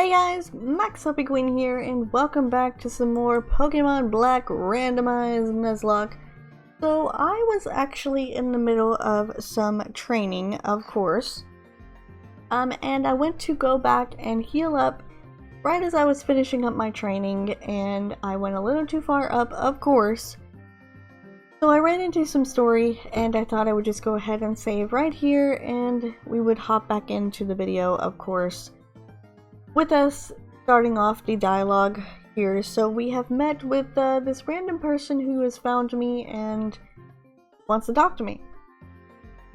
Hey guys, MaxLPQueen here, and welcome back to some more Pokemon Black Randomized Nuzlocke. So I was actually in the middle of some training, of course, and I went to go back and heal up right as I was finishing up my training, and I went a little too far up, of course. So I ran into some story, and I thought I would just go ahead and save right here, and we would hop back into the video, of course. With us starting off the dialogue here, so we have met with this random person who has found me and wants to talk to me.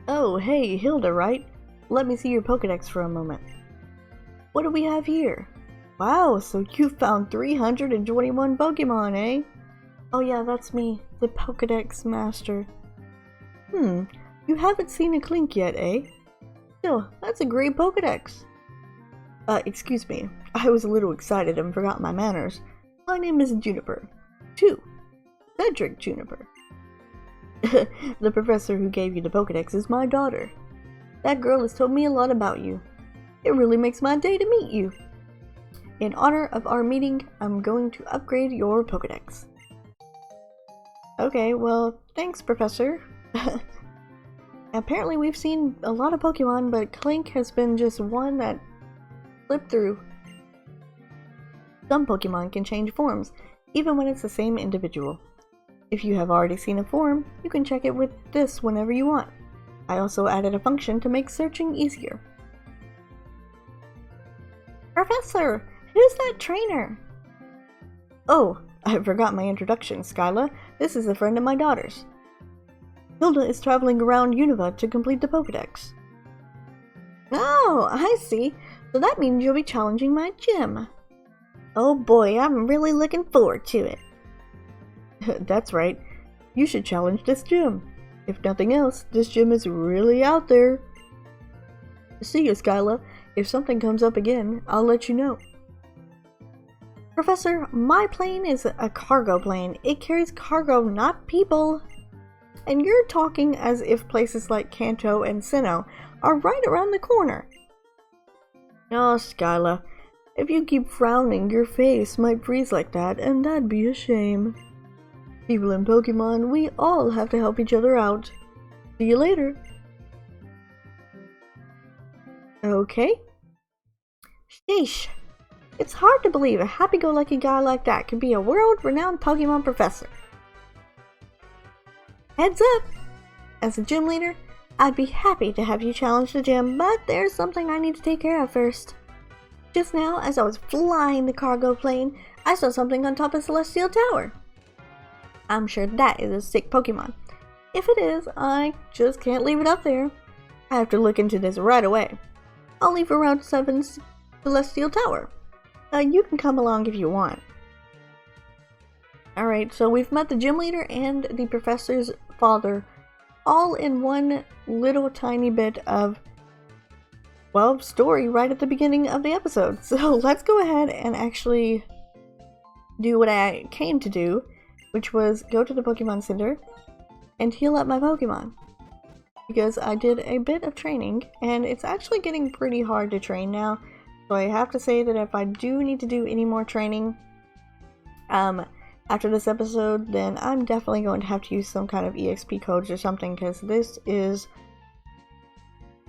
Oh, hey, Hilda, right? Let me see your Pokedex for a moment. What do we have here? Wow, so you found 321 Pokemon, eh? Oh yeah, that's me, the Pokedex Master. You haven't seen a Clink yet, eh? Still, that's a great Pokedex. Excuse me, I was a little excited and forgot my manners. My name is Juniper. Cedric Juniper. The professor who gave you the Pokedex is my daughter. That girl has told me a lot about you. It really makes my day to meet you. In honor of our meeting, I'm going to upgrade your Pokedex. Okay, well, thanks, Professor. Apparently we've seen a lot of Pokemon, but Clink has been just one that slip through. Some Pokemon can change forms, even when it's the same individual. If you have already seen a form, you can check it with this whenever you want. I also added a function to make searching easier. Professor, who's that trainer? Oh, I forgot my introduction, Skyla. This is a friend of my daughter's. Hilda is traveling around Unova to complete the Pokedex. Oh, I see. So that means you'll be challenging my gym. Oh boy, I'm really looking forward to it. That's right. You should challenge this gym. If nothing else, this gym is really out there. See you, Skyla. If something comes up again, I'll let you know. Professor, my plane is a cargo plane. It carries cargo, not people. And you're talking as if places like Kanto and Sinnoh are right around the corner. Oh, Skyla, if you keep frowning, your face might freeze like that, and that'd be a shame. People in Pokemon, we all have to help each other out. See you later. Okay. Sheesh. It's hard to believe a happy-go-lucky guy like that could be a world-renowned Pokemon professor. Heads up! As a gym leader, I'd be happy to have you challenge the gym, but there's something I need to take care of first. Just now, as I was flying the cargo plane, I saw something on top of Celestial Tower. I'm sure that is a sick Pokemon. If it is, I just can't leave it up there. I have to look into this right away. I'll leave around 7 Celestial Tower. You can come along if you want. Alright, so we've met the gym leader and the professor's father all in one little tiny bit of, well, story right at the beginning of the episode. So let's go ahead and actually do what I came to do, which was go to the Pokemon Center and heal up my Pokemon. Because I did a bit of training, and it's actually getting pretty hard to train now. So I have to say that if I do need to do any more training, after this episode, then I'm definitely going to have to use some kind of EXP codes or something, because this is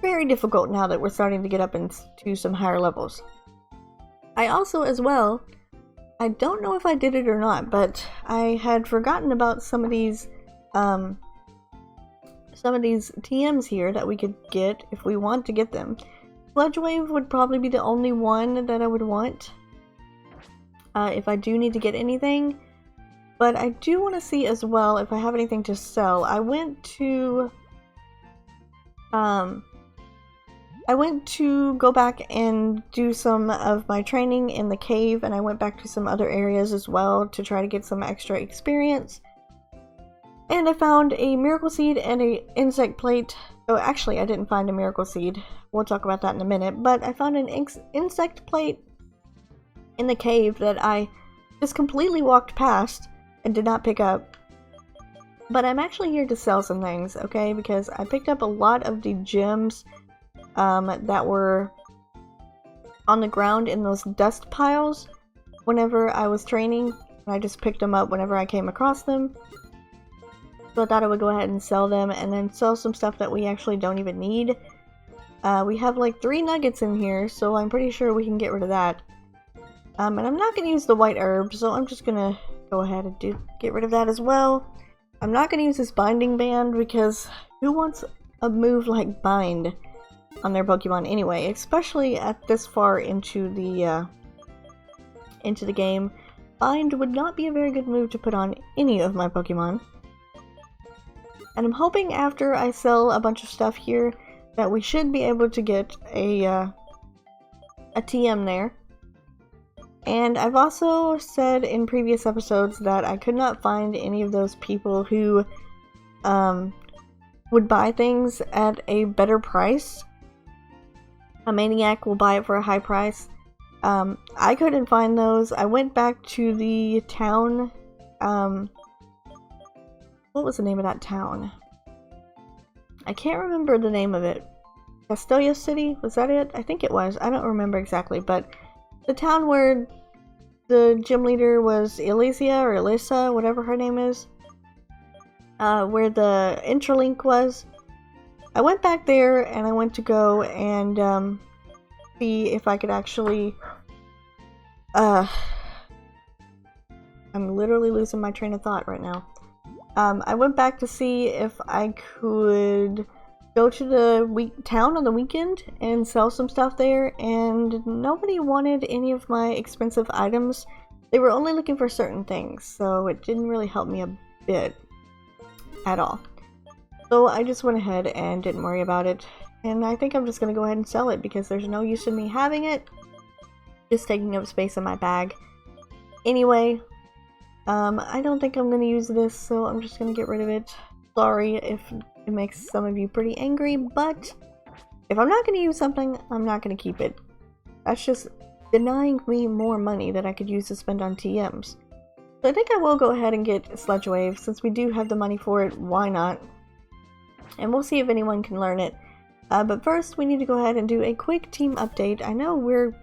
very difficult now that we're starting to get up into some higher levels. I also, as well, I don't know if I did it or not, but I had forgotten about some of these TMs here that we could get if we want to get them. Sludge Wave would probably be the only one that I would want if I do need to get anything. But I do want to see as well if I have anything to sell. I went to go back and do some of my training in the cave, and I went back to some other areas as well to try to get some extra experience. And I found a Miracle Seed and a Insect Plate. Oh, actually, I didn't find a Miracle Seed. We'll talk about that in a minute. But I found an Insect Plate in the cave that I just completely walked past and did not pick up. But I'm actually here to sell some things, okay? Because I picked up a lot of the gems that were on the ground in those dust piles whenever I was training. And I just picked them up whenever I came across them. So I thought I would go ahead and sell them and then sell some stuff that we actually don't even need. We have like 3 nuggets in here, so I'm pretty sure we can get rid of that. And I'm not going to use the white herb, so I'm just going to go ahead and get rid of that as well. I'm not going to use this binding band because who wants a move like bind on their Pokemon anyway, especially at this far into the game. Bind would not be a very good move to put on any of my Pokemon. And I'm hoping after I sell a bunch of stuff here that we should be able to get a TM there. And I've also said in previous episodes that I could not find any of those people who would buy things at a better price. A maniac will buy it for a high price. I couldn't find those. I went back to the town. What was the name of that town? I can't remember the name of it. Castelia City? Was that it? I think it was. I don't remember exactly, but the town where the gym leader was Elysia or Alyssa, whatever her name is. Where the Interlink was. I went back there and I went to go and see if I could actually... I'm literally losing my train of thought right now. I went back to see if I could go to the town on the weekend and sell some stuff there, and nobody wanted any of my expensive items. They were only looking for certain things, so it didn't really help me a bit at all. So I just went ahead and didn't worry about it, and I think I'm just going to go ahead and sell it because there's no use in me having it. Just taking up space in my bag. Anyway, I don't think I'm going to use this, so I'm just going to get rid of it. Sorry if it makes some of you pretty angry, but if I'm not going to use something, I'm not going to keep it. That's just denying me more money that I could use to spend on TMs. So I think I will go ahead and get Sludge Wave, since we do have the money for it, why not? And we'll see if anyone can learn it. But first, we need to go ahead and do a quick team update. I know we're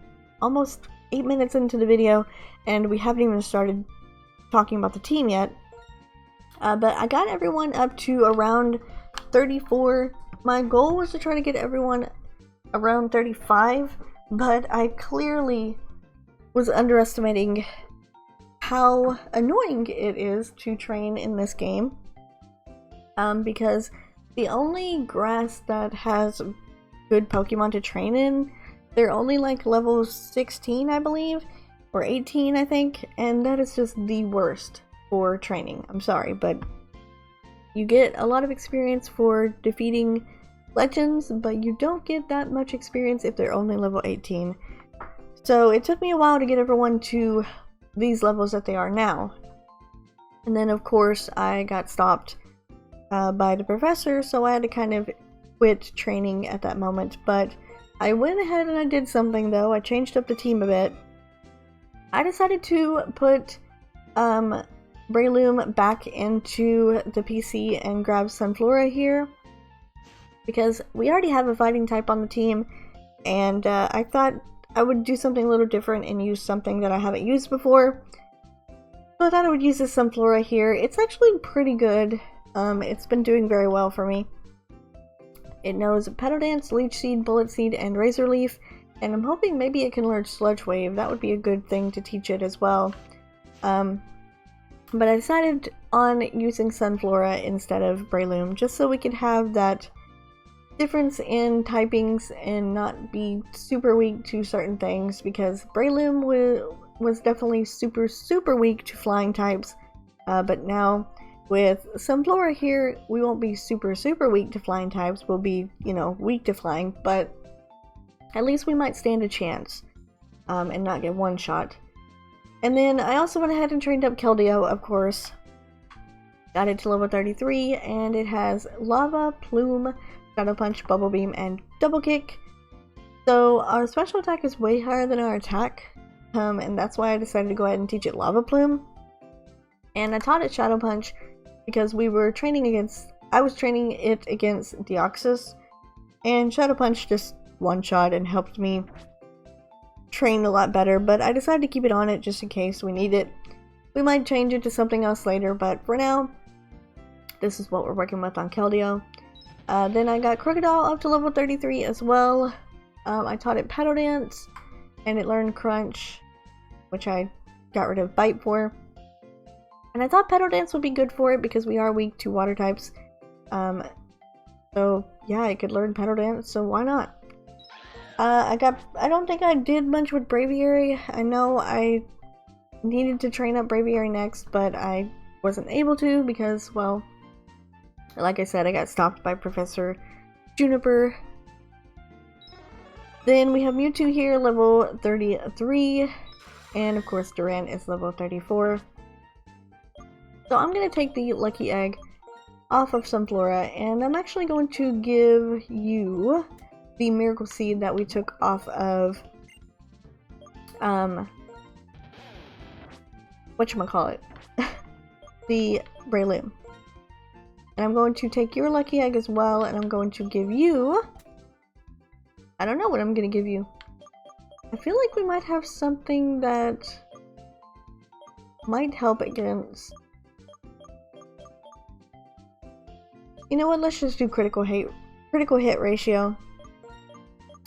almost 8 minutes into the video, and we haven't even started talking about the team yet. But I got everyone up to around 34. My goal was to try to get everyone around 35, but I clearly was underestimating how annoying it is to train in this game. Because the only grass that has good Pokemon to train in, they're only like level 16, I believe, or 18, I think, and that is just the worst for training. I'm sorry, but you get a lot of experience for defeating legends, but you don't get that much experience if they're only level 18. So it took me a while to get everyone to these levels that they are now. And then of course I got stopped by the professor, so I had to kind of quit training at that moment. But I went ahead and I did something though. I changed up the team a bit. I decided to put Breloom back into the PC and grab Sunflora here, because we already have a fighting type on the team, and I thought I would do something a little different and use something that I haven't used before. So I thought I would use this Sunflora here. It's actually pretty good. It's been doing very well for me. It knows Petal Dance, Leech Seed, Bullet Seed, and Razor Leaf, and I'm hoping maybe it can learn Sludge Wave. That would be a good thing to teach it as well. But I decided on using Sunflora instead of Breloom, just so we could have that difference in typings and not be super weak to certain things, because Breloom was definitely super weak to flying types, but now with Sunflora here, we won't be super weak to flying types. We'll be, you know, weak to flying, but at least we might stand a chance and not get one shot. And then I also went ahead and trained up Keldeo, of course. Got it to level 33, and it has Lava, Plume, Shadow Punch, Bubble Beam, and Double Kick. So our special attack is way higher than our attack, and that's why I decided to go ahead and teach it Lava Plume. And I taught it Shadow Punch because we were training against, I was training it against Deoxys, and Shadow Punch just one-shot and helped me trained a lot better, but I decided to keep it on it just in case we need it. We might change it to something else later, but for now, this is what we're working with on Keldeo. Then I got Crocodile up to level 33 as well. I taught it Paddle Dance, and it learned Crunch, which I got rid of Bite for. And I thought Paddle Dance would be good for it because we are weak to water types. So yeah, it could learn Paddle Dance, so why not? I don't think I did much with Braviary. I know I needed to train up Braviary next, but I wasn't able to because, well, like I said, I got stopped by Professor Juniper. Then we have Mewtwo here, level 33, and of course Durant is level 34. So I'm going to take the Lucky Egg off of Sunflora, and I'm actually going to give you the Miracle Seed that we took off of, whatchamacallit, the Breloom. And I'm going to take your Lucky Egg as well, and I'm going to give you, I don't know what I'm going to give you. I feel like we might have something that might help against, you know what, let's just do critical hit ratio.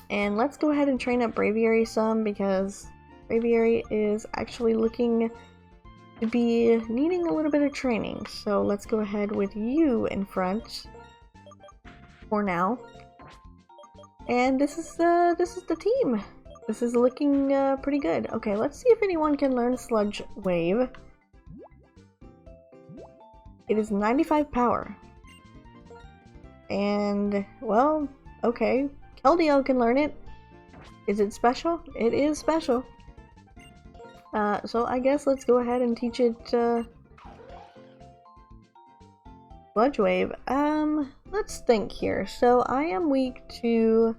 And let's go ahead and train up Braviary some, because Braviary is actually looking to be needing a little bit of training. So let's go ahead with you in front for now. And this is the team. This is looking pretty good. Okay, let's see if anyone can learn Sludge Wave. It is 95 power. And, well, okay. Keldeo can learn it. Is it special? It is special. So I guess let's go ahead and teach it Sludge Wave. Let's think here. So I am weak to,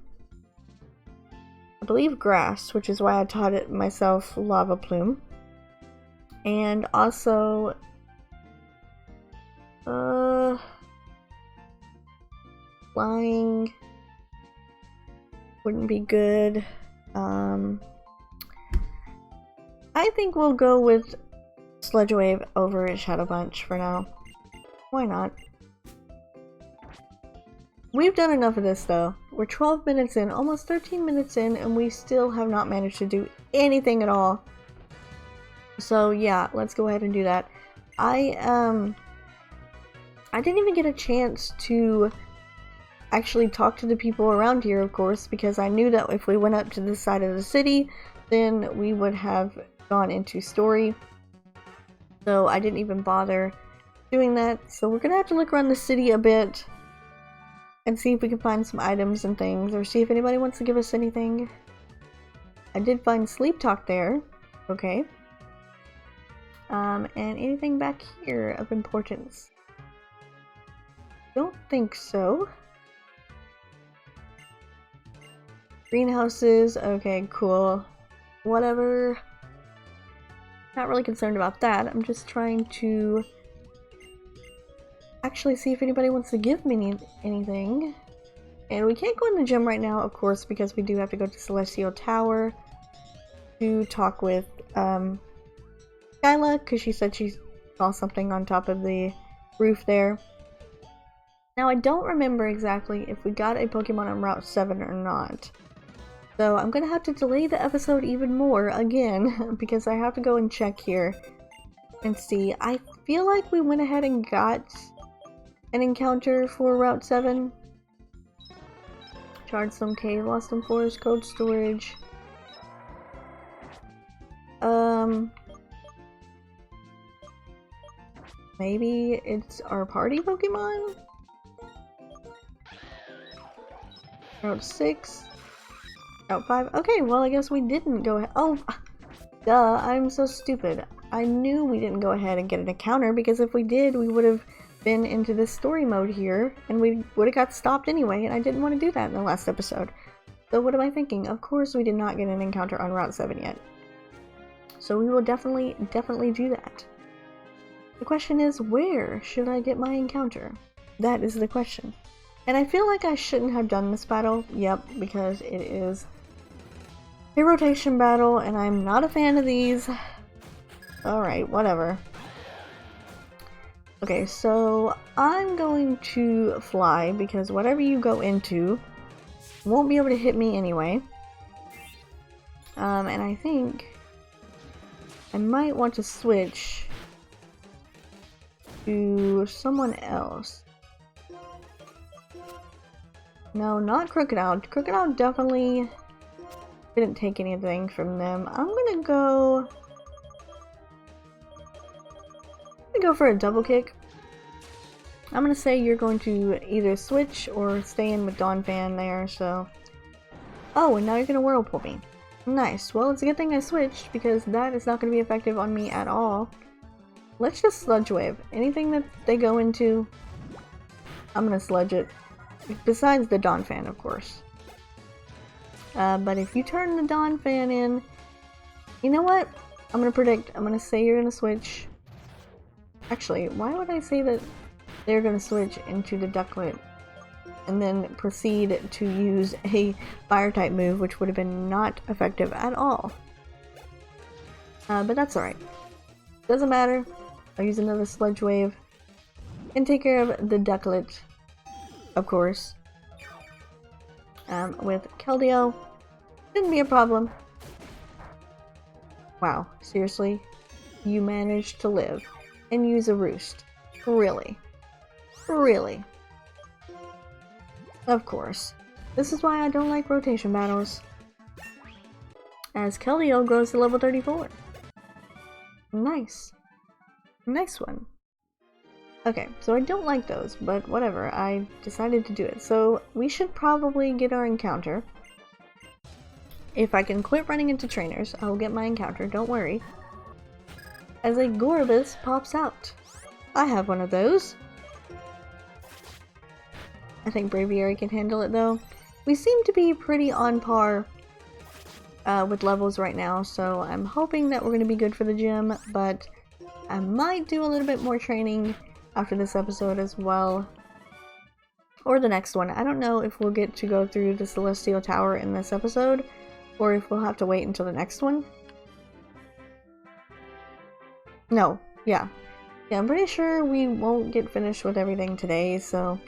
I believe, grass, which is why I taught it myself Lava Plume. And also flying wouldn't be good. I think we'll go with Sludge Wave over Shadow Punch for now. Why not? We've done enough of this though. We're 12 minutes in, almost 13 minutes in, and we still have not managed to do anything at all. So yeah, let's go ahead and do that. I didn't even get a chance to actually talk to the people around here, of course, because I knew that if we went up to this side of the city, then we would have gone into story. So I didn't even bother doing that. So we're gonna have to look around the city a bit and see if we can find some items and things, or see if anybody wants to give us anything. I did find Sleep Talk there. Okay. And anything back here of importance? Don't think so. Greenhouses, okay, cool. Whatever. Not really concerned about that. I'm just trying to actually see if anybody wants to give me anything. And we can't go in the gym right now, of course, because we do have to go to Celestial Tower to talk with Skyla, because she said she saw something on top of the roof there. Now, I don't remember exactly if we got a Pokemon on Route 7 or not. So I'm gonna have to delay the episode even more again because I have to go and check here and see. I feel like we went ahead and got an encounter for Route 7. Chargestone Cave, Lost in Forest, Code Storage. Maybe it's our party Pokemon? Route 6. Route 5. Okay, well I guess we didn't go ahead. Oh, duh, I'm so stupid. I knew we didn't go ahead and get an encounter, because if we did, we would have been into this story mode here, and we would have got stopped anyway, and I didn't want to do that in the last episode. So what am I thinking? Of course we did not get an encounter on Route 7 yet. So we will definitely do that. The question is, where should I get my encounter? That is the question. And I feel like I shouldn't have done this battle. Yep, because it is a rotation battle, and I'm not a fan of these. Alright, whatever. Okay, so I'm going to fly because whatever you go into won't be able to hit me anyway. And I think I might want to switch to someone else. No, not Crocodile. Crocodile definitely didn't take anything from them. I'm gonna go for a double kick. I'm gonna say you're going to either switch or stay in with Donphan there, so... Oh, and now you're gonna Whirlpool me. Nice. Well, it's a good thing I switched, because that is not gonna be effective on me at all. Let's just Sludge Wave. Anything that they go into, I'm gonna sludge it. Besides the Donphan, of course. But if you turn the Donphan in... You know what? I'm gonna predict. I'm gonna say you're gonna switch... Actually, why would I say that they're going to switch into the Ducklet and then proceed to use a Fire-type move, which would have been not effective at all? But that's alright. Doesn't matter. I'll use another Sludge Wave and take care of the Ducklet, of course. With Keldeo, shouldn't be a problem. Wow, seriously? You managed to live and use a Roost. Really? Really? Of course. This is why I don't like rotation battles. As Keldeo grows to level 34. Nice. Nice one. Okay, so I don't like those, but whatever. I decided to do it. So we should probably get our encounter. If I can quit running into trainers, I'll get my encounter, don't worry. As a Gorbis pops out. I have one of those. I think Braviary can handle it though. We seem to be pretty on par with levels right now, so I'm hoping that we're going to be good for the gym, but I might do a little bit more training after this episode as well. Or the next one. I don't know if we'll get to go through the Celestial Tower in this episode, or if we'll have to wait until the next one. No, yeah. Yeah, I'm pretty sure we won't get finished with everything today, so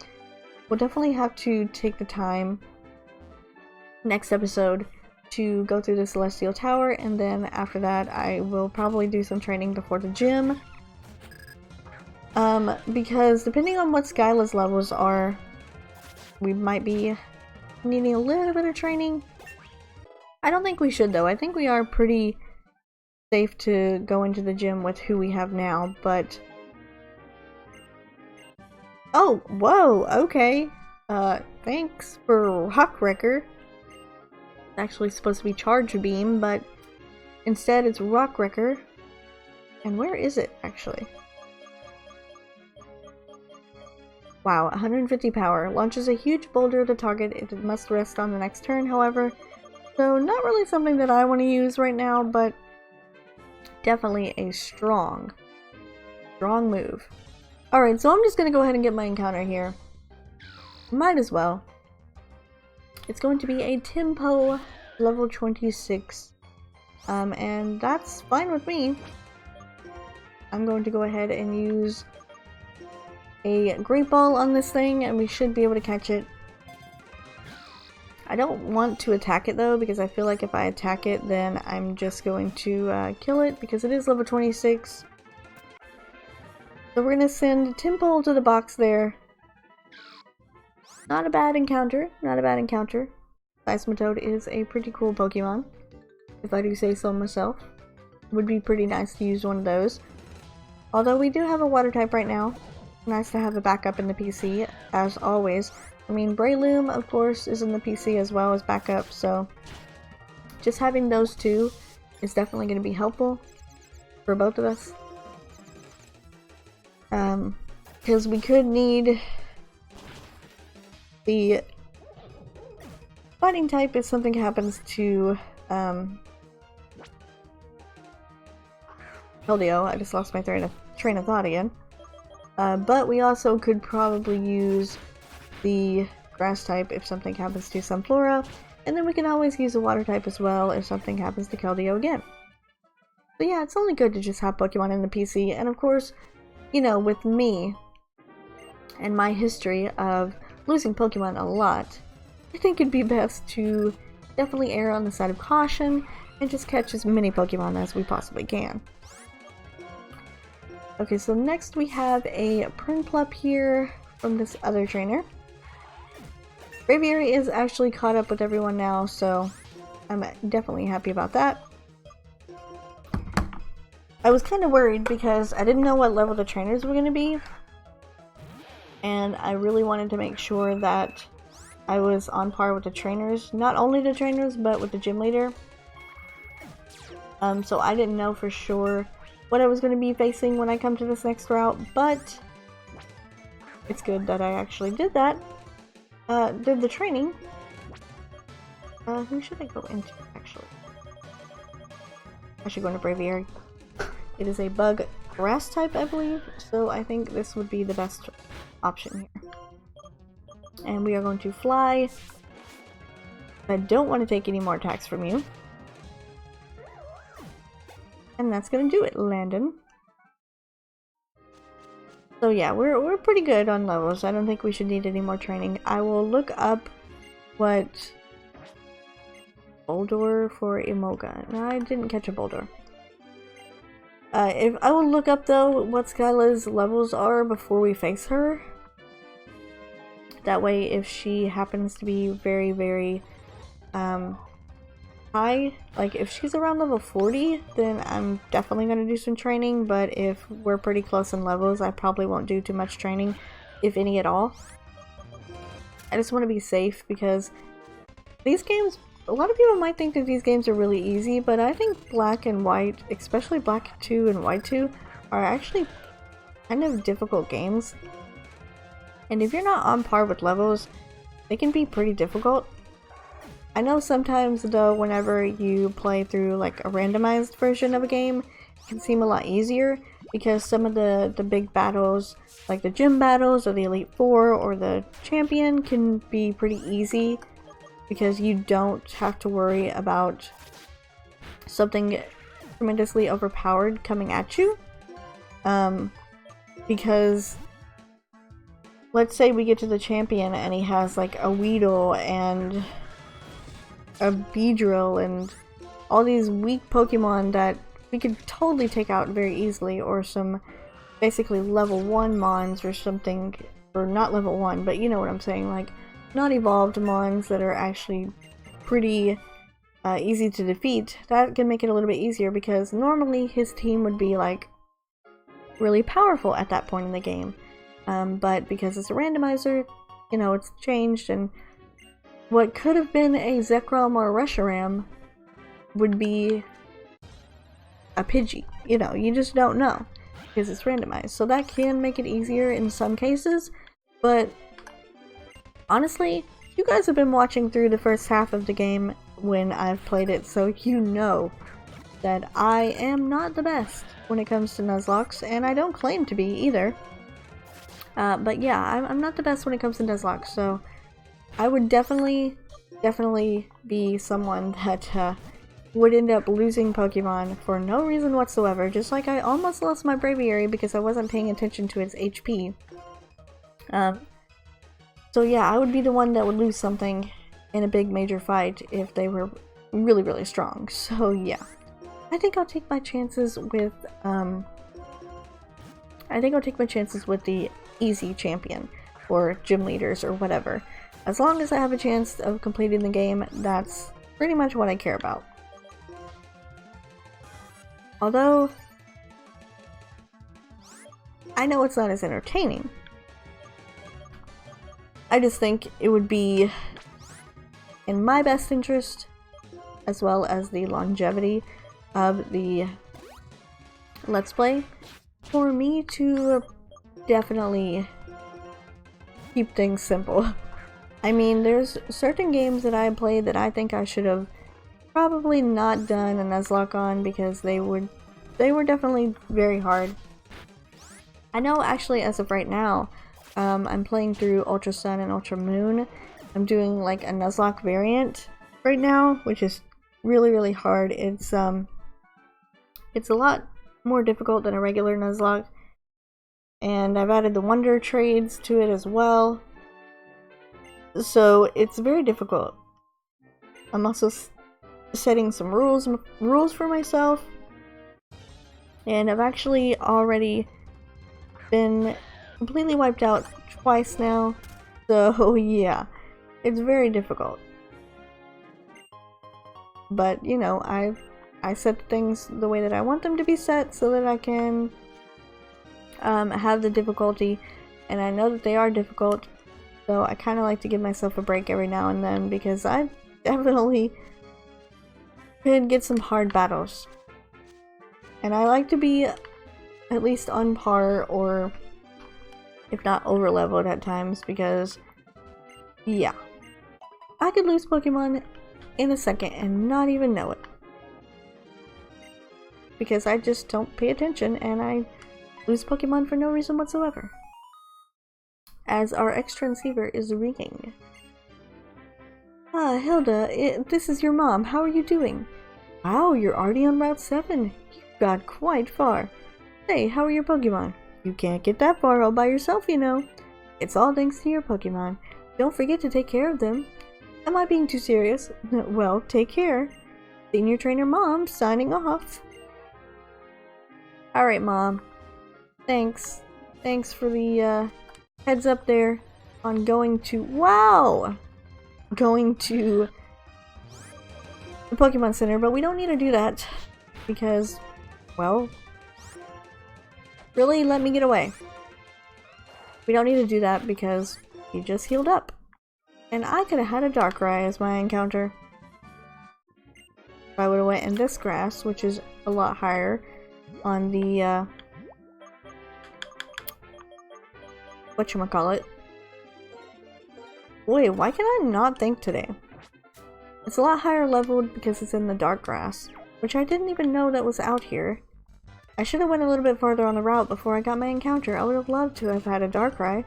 we'll definitely have to take the time next episode to go through the Celestial Tower, and then after that I will probably do some training before the gym. Because depending on what Skyla's levels are, we might be needing a little bit of training. I don't think we should though. I think we are pretty safe to go into the gym with who we have now, but... Oh, whoa, okay. Thanks for Rock Wrecker. It's actually supposed to be Charge Beam, but instead it's Rock Wrecker. And where is it, actually? Wow, 150 power. Launches a huge boulder at the target. It must rest on the next turn, however. So, not really something that I want to use right now, but definitely a strong move. Alright, so I'm just going to go ahead and get my encounter here. Might as well. It's going to be a Tempo level 26. And that's fine with me. I'm going to go ahead and use a Great Ball on this thing, and we should be able to catch it. I don't want to attack it though, because I feel like if I attack it, then I'm just going to kill it, because it is level 26. So we're going to send Tempo to the box there. Not a bad encounter, not a bad encounter. Seismitoad is a pretty cool Pokemon, if I do say so myself. Would be pretty nice to use one of those. Although we do have a water type right now. Nice to have a backup in the PC, as always. I mean, Breloom, of course, is in the PC as well as backup, so just having those two is definitely going to be helpful for both of us. Because we could need the fighting type if something happens to Keldeo. I just lost my train of thought again. But we also could probably use the grass type if something happens to Sunflora. And then we can always use the water type as well if something happens to Keldeo again. So yeah, it's only good to just have Pokemon in the PC, and of course, you know, with me and my history of losing Pokemon a lot, I think it'd be best to definitely err on the side of caution and just catch as many Pokemon as we possibly can. Okay, so next we have a Prinplup here from this other trainer. Braviary is actually caught up with everyone now, so I'm definitely happy about that. I was kind of worried because I didn't know what level the trainers were going to be, and I really wanted to make sure that I was on par with the trainers, not only the trainers, but with the gym leader. So I didn't know for sure what I was going to be facing when I come to this next route, but it's good that I actually did that. Did the training. Who should I go into, actually? I should go into Braviary. It is a bug grass type, I believe, so I think this would be the best option here. And we are going to fly. I don't want to take any more attacks from you. And that's gonna do it, Landon. So yeah, we're pretty good on levels. I don't think we should need any more training. I will look up what Boulder for Imoga. No, I didn't catch a Boulder. If I will look up though what Skyla's levels are before we face her. That way, if she happens to be very, very high, like if she's around level 40, then I'm definitely going to do some training, but if we're pretty close in levels, I probably won't do too much training, if any at all. I just want to be safe because these games, a lot of people might think that these games are really easy, but I think Black and White, especially Black 2 and White 2, are actually kind of difficult games. And if you're not on par with levels, they can be pretty difficult. I know sometimes though, whenever you play through like a randomized version of a game, it can seem a lot easier because some of the big battles, like the gym battles or the Elite Four or the champion, can be pretty easy because you don't have to worry about something tremendously overpowered coming at you. Because let's say we get to the champion and he has like a Weedle and a Beedrill and all these weak Pokemon that we could totally take out very easily, or some basically level 1 Mons or something, or not level 1, but you know what I'm saying, like not evolved Mons that are actually pretty easy to defeat. That can make it a little bit easier because normally his team would be like really powerful at that point in the game. But because it's a randomizer, you know, it's changed, and what could have been a Zekrom or a Reshiram would be a Pidgey. You know, you just don't know because it's randomized. So that can make it easier in some cases, but honestly, you guys have been watching through the first half of the game when I've played it, so you know that I am not the best when it comes to Nuzlockes, and I don't claim to be either. But yeah, I'm not the best when it comes to Nuzlocke, so I would definitely be someone that would end up losing Pokemon for no reason whatsoever, just like I almost lost my Braviary because I wasn't paying attention to its HP. So yeah, I would be the one that would lose something in a big major fight if they were really, really strong. So yeah, I think I'll take my chances with the easy champion or gym leaders or whatever. As long as I have a chance of completing the game, that's pretty much what I care about. Although, I know it's not as entertaining. I just think it would be in my best interest, as well as the longevity of the Let's Play, for me to definitely keep things simple. I mean, there's certain games that I played that I think I should have probably not done a Nuzlocke on because they were definitely very hard. I know actually as of right now, I'm playing through Ultra Sun and Ultra Moon. I'm doing like a Nuzlocke variant right now, which is really hard. It's a lot more difficult than a regular Nuzlocke, and I've added the wonder trades to it as well, so it's very difficult. I'm also setting some rules for myself, and I've actually already been completely wiped out twice now, so yeah, it's very difficult. But you know, I set things the way that I want them to be set so that I can have the difficulty, and I know that they are difficult, so I kind of like to give myself a break every now and then because I definitely could get some hard battles. And I like to be at least on par, or if not over leveled at times, because yeah, I could lose Pokemon in a second and not even know it. Because I just don't pay attention and I lose Pokemon for no reason whatsoever. As our ex-transceiver is ringing. Ah, Hilda, this is your mom. How are you doing? Wow, you're already on Route 7. You got quite far. Hey, how are your Pokemon? You can't get that far all by yourself, you know. It's all thanks to your Pokemon. Don't forget to take care of them. Am I being too serious? Well, take care. Senior Trainer Mom signing off. Alright, Mom. Thanks. Thanks for the heads up there on going to— wow! Going to the Pokemon Center, but we don't need to do that because, well, really, let me get away. We don't need to do that because he just healed up. And I could have had a Darkrai as my encounter. If I would have went in this grass, which is a lot higher on the, whatchamacallit. Wait, why can I not think today? It's a lot higher leveled because it's in the dark grass, which I didn't even know that was out here. I should have went a little bit farther on the route before I got my encounter. I would have loved to have had a Darkrai,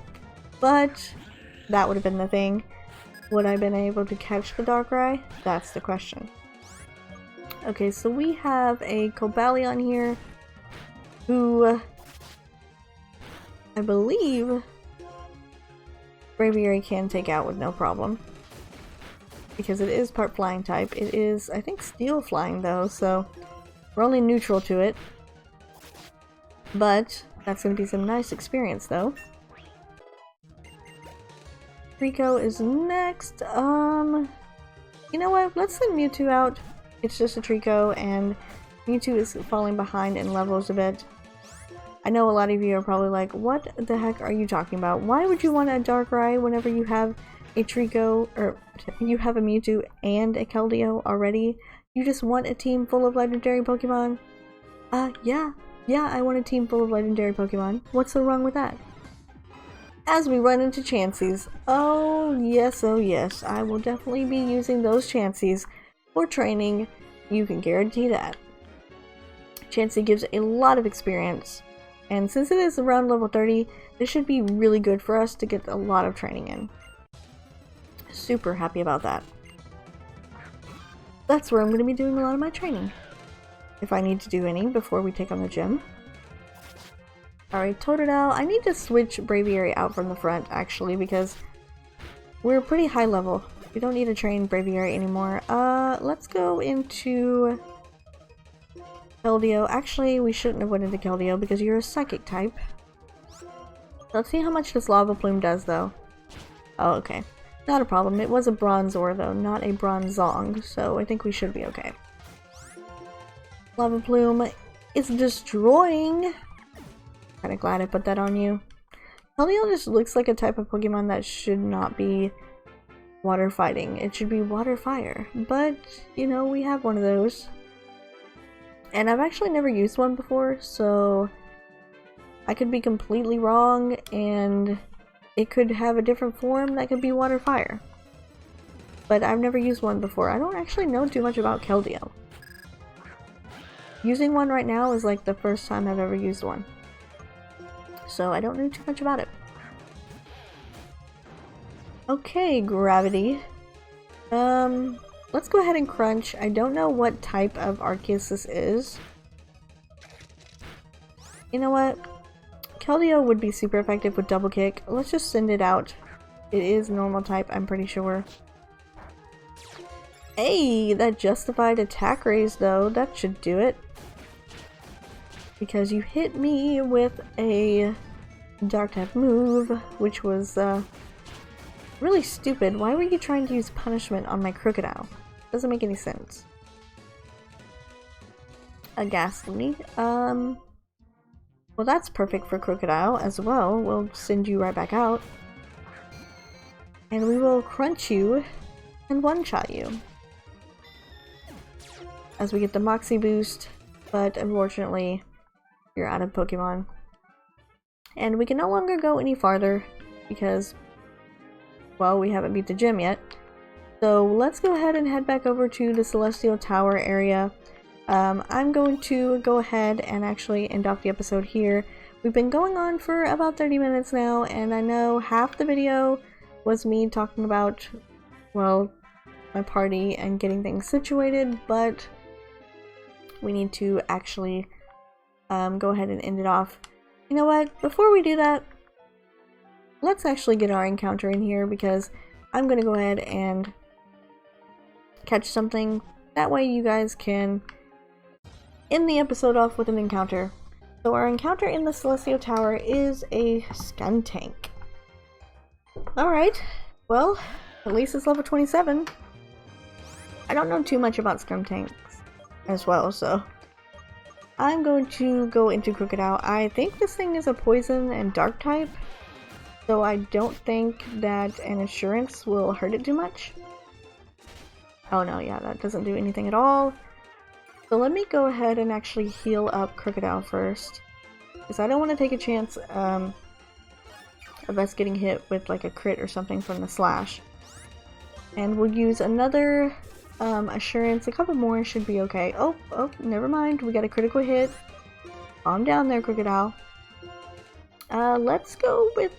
but that would have been the thing. Would I have been able to catch the Darkrai? That's the question. Okay, so we have a Cobalion here who I believe Braviary can take out with no problem. Because it is part flying type. It is, I think, steel flying though, so we're only neutral to it. But that's going to be some nice experience though. Rico is next. You know what? Let's send Mewtwo out. It's just a Trico, and Mewtwo is falling behind in levels a bit. I know a lot of you are probably like, what the heck are you talking about? Why would you want a Darkrai whenever you have a Trico, or you have a Mewtwo and a Keldeo already? You just want a team full of legendary Pokemon? Yeah, I want a team full of legendary Pokemon. What's so wrong with that? As we run into Chanseys. Oh yes, I will definitely be using those Chanseys for training. You can guarantee that. Chansey gives a lot of experience, and since it is around level 30, this should be really good for us to get a lot of training in. Super happy about that. That's where I'm going to be doing a lot of my training, if I need to do any before we take on the gym. Alright, Totodile. I need to switch Braviary out from the front, actually, because we're pretty high level. We don't need to train Braviary anymore. Let's go into Keldeo. Actually, we shouldn't have went into Keldeo because you're a psychic type. Let's see how much this Lava Plume does, though. Oh, okay. Not a problem. It was a Bronzor, though, not a Bronzong, so I think we should be okay. Lava Plume is destroying. Kinda glad I put that on you. Keldeo just looks like a type of Pokemon that should not be water fighting. It should be water fire. But, you know, we have one of those. And I've actually never used one before, so I could be completely wrong, and it could have a different form that could be water fire. But I've never used one before. I don't actually know too much about Keldeo. Using one right now is like the first time I've ever used one. So I don't know too much about it. Okay, Gravity. let's go ahead and crunch. I don't know what type of Arceus this is. You know what? Keldeo would be super effective with double kick. Let's just send it out. It is normal type, I'm pretty sure. Hey, that justified attack raise though. That should do it. Because you hit me with a dark type move, which was really stupid. Why were you trying to use punishment on my Crocodile? Doesn't make any sense. A Ghastly. Well, that's perfect for Crocodile as well. We'll send you right back out. And we will crunch you and one-shot you. As we get the Moxie boost, but unfortunately, you're out of Pokemon. And we can no longer go any farther because, well, we haven't beat the gym yet. So let's go ahead and head back over to the Celestial Tower area. I'm going to go ahead and actually end off the episode here. We've been going on for about 30 minutes now, and I know half the video was me talking about, well, my party and getting things situated, but we need to actually go ahead and end it off. You know what? Before we do that, let's actually get our encounter in here because I'm going to go ahead and catch something. That way you guys can end the episode off with an encounter. So our encounter in the Celestial Tower is a Skuntank. Alright, well, at least it's level 27. I don't know too much about Skuntanks as well, so I'm going to go into Crocodile. I think this thing is a poison and dark type, so I don't think that an Assurance will hurt it too much. Oh no, yeah, that doesn't do anything at all. So let me go ahead and actually heal up Crocodile first, because I don't want to take a chance of us getting hit with like a crit or something from the slash. And we'll use another Assurance. A couple more should be okay. Oh, never mind. We got a critical hit. Calm down there, Crocodile. Let's go with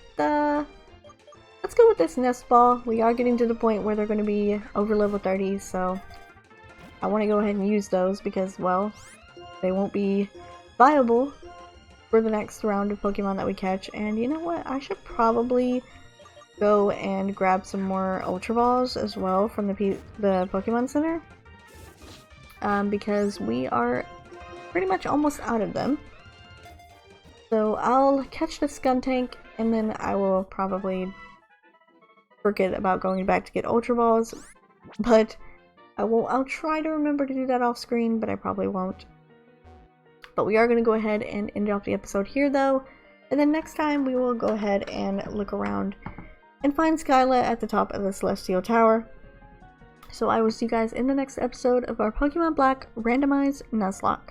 this Nest Ball. We are getting to the point where they're going to be over level 30, so I want to go ahead and use those because, well, they won't be viable for the next round of Pokemon that we catch. And you know what? I should probably go and grab some more Ultra Balls as well from the Pokemon Center. Because we are pretty much almost out of them. So I'll catch the Skuntank and then I will probably forget about going back to get Ultra Balls. But I'll try to remember to do that off screen, but I probably won't. But we are going to go ahead and end off the episode here though. And then next time we will go ahead and look around and find Skyla at the top of the Celestial Tower. So I will see you guys in the next episode of our Pokemon Black Randomized Nuzlocke.